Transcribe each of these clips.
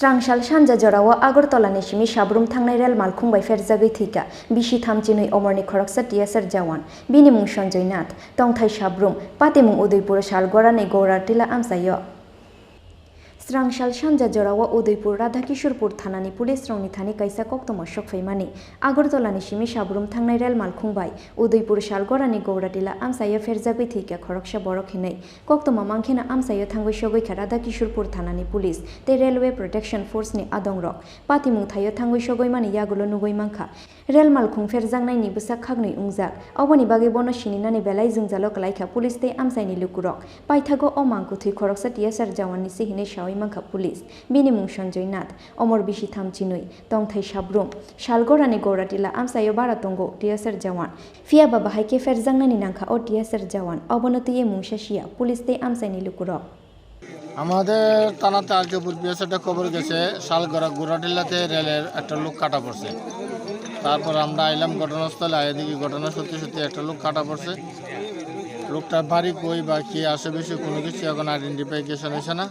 Srangshal Shanja Jorawa Agartala Simi Sabroom Thangnai Rel Malkhung by Pherejagwi Thowikha Bishi Chini Omorni Khoroksa TSR Jawan Bini Mung Sanjay Tongthai Sabroom Patimung Udaipur Shalgora ne Agartala Amsayo Srangshal Shanja Jorawa Udaipur Radhakishorpur Thanani Police Rongni Thani Kaisa Koktoma Shokfaimani Agartala Simi Sabroom Thangnai Rel Malkhung by Udaipur Shalgora ne Agartala Amsayo Pherejagwi Thowikha Khoroksa Borok Hinai Koktoma Mangkhena Amsayo Thangwishogoi Radhakishorpur Thanani Police Te Railway Protection Force ni Adongrok Patimung Thayo Thangwishogoi Mani Yagulo Nugoi Mangkha Rel Malkhung Pherjangnai ni Busak Khagnoi Ungjak Oboni Bagi Bono Shininani Belai Jungjalo Kalaikha Police Te Amsaini Lukurok Paithago Omangku Thui Khoroksa TSR Jawan ni Sihine Shawai Mangkha Police Bini Mung Sanjay Omor Bishi Chinui Tongthai Sabroom Shalgora ni Agartala Amsayo Baratongo TSR Jawan Fia Baba Haike Pherjangnai ni Nangkha o TSR Jawan Obonotiye Mung Shashia Police Te Amsaini Lukurok আমাদের থানাতে আজকে পূর্বে একটা খবর গেছে শালগড়া গোরাটিলাতে রেলের একটা লোক কাটা পড়ছে। তারপর আমরা আইলাম ঘটনাস্থলে, এদিকে ঘটনা সত্যি একটা লোক কাটা পড়ছে। লোকটার বাড়ি কই বা কি আশেপাশে কোনো কিছু এখন আইডেন্টিফিকেশন হয়েছে না।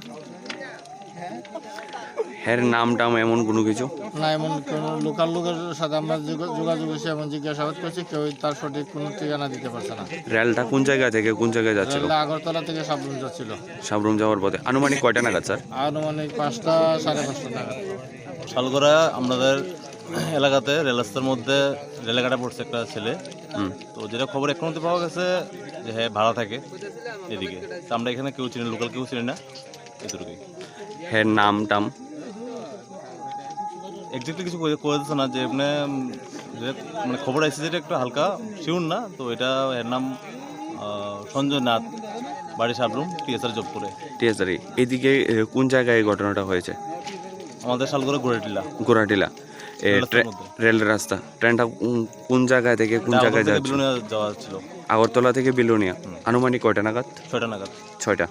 এর নামটাম এমন কোনো কিছু না, এমন কোনো লোকাল লোকের সাথে আমরা যোগাযোগ হয়েছে এবং জিজ্ঞাসাবাদ করছি, কেউ তার সঠিক কোনো ঠিকানা দিতে পারছে না। রেলটা কোন জায়গা থেকে কোন জায়গায় যাচ্ছিল? আগরতলা থেকে সাবরুম যাচ্ছিল। সাবরুম যাওয়ার পথে আনুমানিক কয়টা নাগাদ স্যার? আনুমানিক 5টা 5:30 নাগাদ। শালগড়া আমাদের এলাকাতে রেল রাস্তার মধ্যে রেলে কাটা পড়ছে একটা ছেলে। তো যেটা খবর এখন পাওয়া গেছে যে হ্যাঁ ভাড়া থাকে এদিকে। তো আমরা এখানে কেউ চিনি, লোকাল কেউ চিনি না, এতটুকুই। হ্যাঁ, নাম এক্স্যাক্টলি কিছু করে দিচ্ছে না, যে মানে খবর আসছে যেটা একটু হালকা শিওর না। তো এটা এর নাম সঞ্জয় নাথ, বাড়ি সাবরুম, TSR জব করে। TSR এদিকে কোন জায়গায় এই ঘটনাটা হয়েছে? আমাদের শালগড়া গোরাটিলা রেল রাস্তা। ট্রেনটা কোন জায়গা থেকে কোন জায়গায় যাওয়া ছিল? আগরতলা থেকে বিলোনিয়া। আনুমানিক কয়টা নাগাদ? 6টা নাগাদ। 6টা।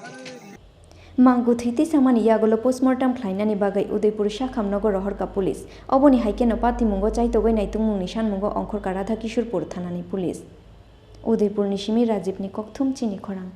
Mangku Thiti Samani Yagulo Postmortem Klainani Bagai Udaipur Shakham Nogor Rohorka Police Oboni Haikeno Patimungo Chaitogoi Naitumung Nishan Mungo Onkor Radhakishorpur Thanani Police Udaipur Nishimi Rajib ni Kokthum Chini Khorang